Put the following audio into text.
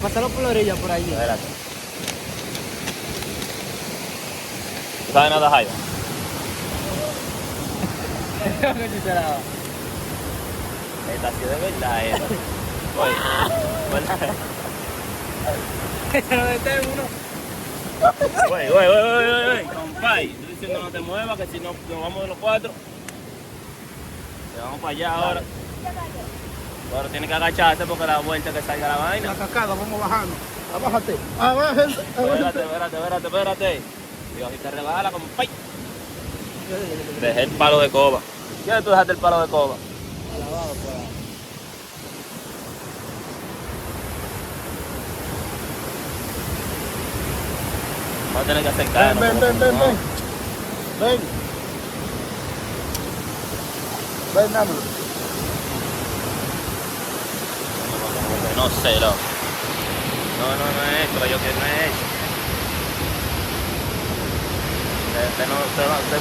Pásalo por la orilla, por allí. Espérate. ¿Tú sabes nada, Jairo? ¿Qué te será? Esta sí de verdad, esta. Oye, Ese no detén uno. Oye, compay. Estoy diciendo no te muevas, que si no nos vamos de los cuatro. Te vamos para allá ahora. Ahora tiene que agacharse porque la vuelta que salga la vaina. La cascada, vamos bajando. Abájate. Abájate. Espérate. Dios, y te regala, compay. Dejé el palo de coba. ¿Qué tú dejaste el palo de coba? Alabado por ahí. Vamos a tener que acercarnos. Ven. Ven, dámelo. No sé, loco. No es esto, yo que no es eso. No, se puede